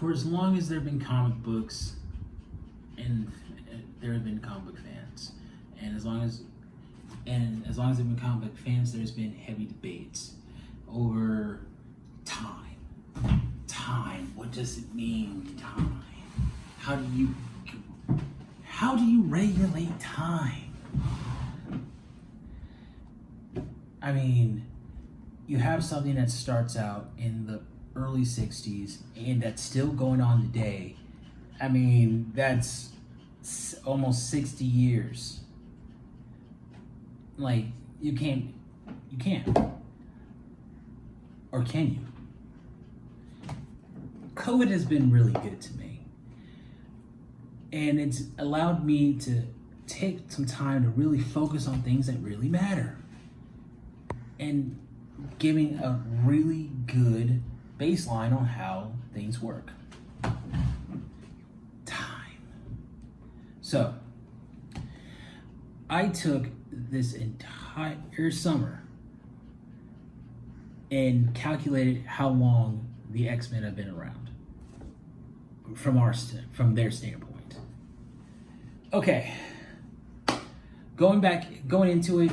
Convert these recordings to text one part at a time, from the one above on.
for as long as there have been comic books, and there have been comic book fans, and as long as there have been comic book fans, there's been heavy debates over time. Time. What does it mean, time? How do you regulate time? I mean, you have something that starts out in the early 60s and that's still going on today. I mean, that's almost 60 years. Like, you can't. Or can you? COVID has been really good to me. And it's allowed me to take some time to really focus on things that really matter. And giving a really good baseline on how things work. Time. So, I took this entire summer and calculated how long the X-Men have been around from their standpoint. Okay, going into it,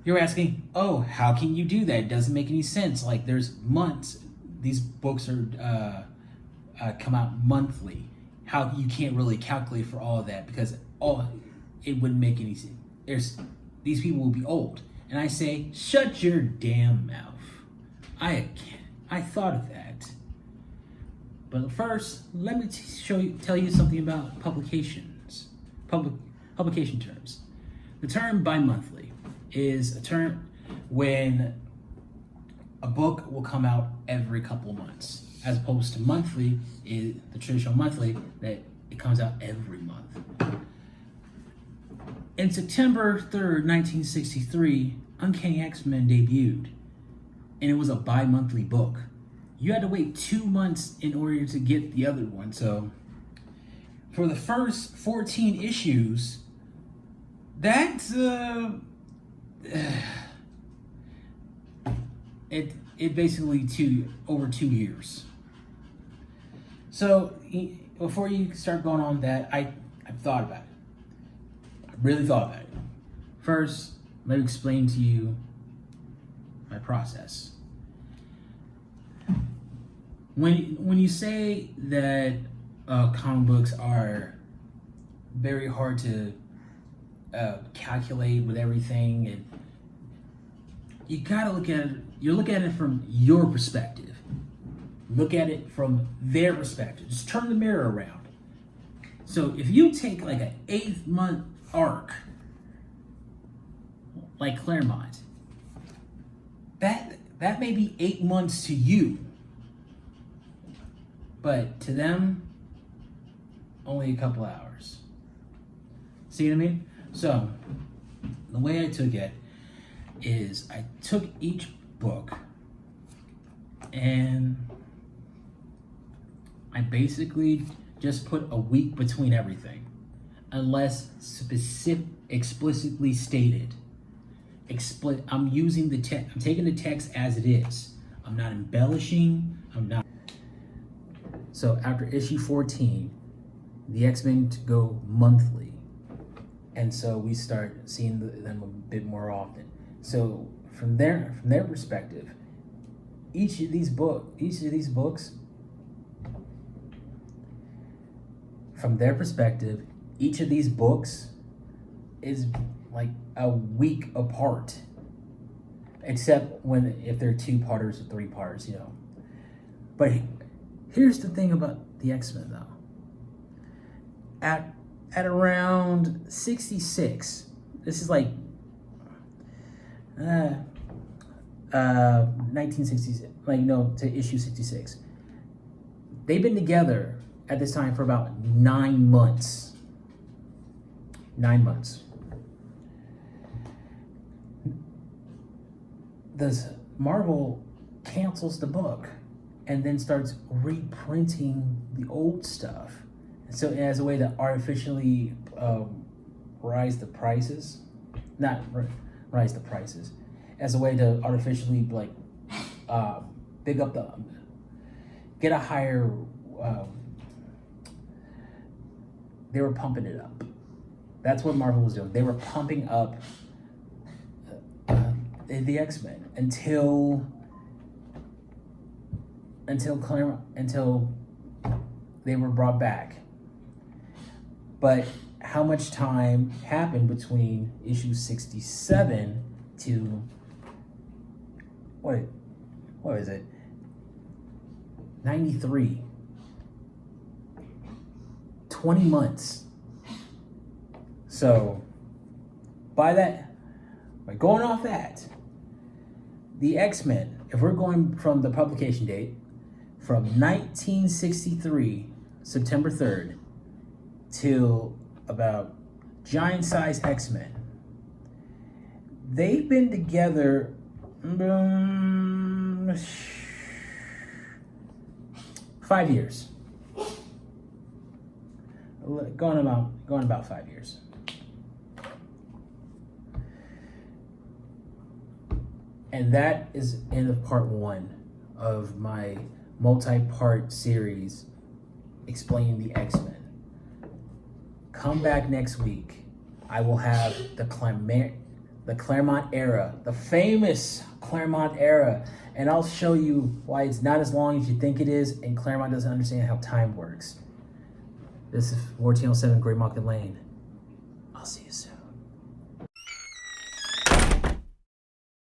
you're asking, oh, how can you do that? It doesn't make any sense. Like, there's months. These books are come out monthly. How you can't really calculate for all of that because it wouldn't make any sense. These people will be old. And I say, shut your damn mouth. I thought of that. But first, let me tell you something about publication terms. The term bi-monthly is a term when a book will come out every couple of months, as opposed to monthly is the traditional monthly that it comes out every month. In September 3rd, 1963, Uncanny X-Men debuted, and it was a bi-monthly book. You had to wait 2 months in order to get the other one. So for the first 14 issues, that's it basically over 2 years. So before you start going on that, I've thought about it. I really thought about it. First, let me explain to you my process. When you say that comic books are very hard to calculate with everything, and you gotta look at it. You look at it from your perspective. Look at it from their perspective. Just turn the mirror around. So if you take like an 8-month arc, like Claremont, that may be 8 months to you, but to them, only a couple hours. See what I mean? So the way I took it is I took each book and I basically just put a week between everything, unless explicitly stated. I'm using the text. I'm taking the text as it is. I'm not embellishing. So after issue 14, the X-Men go monthly, and so we start seeing them a bit more often. So from their perspective, each of these books, from their perspective, each of these books is like a week apart, except if they're 2-parters or 3-parters, you know. But here's the thing about the X-Men, though. At around 66, this is like 1960s, to issue 66. They've been together at this time for about 9 months. 9 months. Marvel cancels the book and then starts reprinting the old stuff. So as a way to artificially rise the prices, as a way to artificially get a higher they were pumping it up. That's what Marvel was doing. They were pumping up the X-Men until they were brought back. But how much time happened between issue 67 to what is it? 93. 20 months. So by going off that, the X-Men, if we're going from the publication date, from 1963, September 3rd, till about Giant Size X-Men, they've been together 5 years. Going about 5 years. And that is end of part 1 of my multi-part series explaining the X-Men. Come back next week. I will have the Claremont era, the famous Claremont era, and I'll show you why it's not as long as you think it is, and Claremont doesn't understand how time works. This is 1407 Grey Market Lane. I'll see you soon.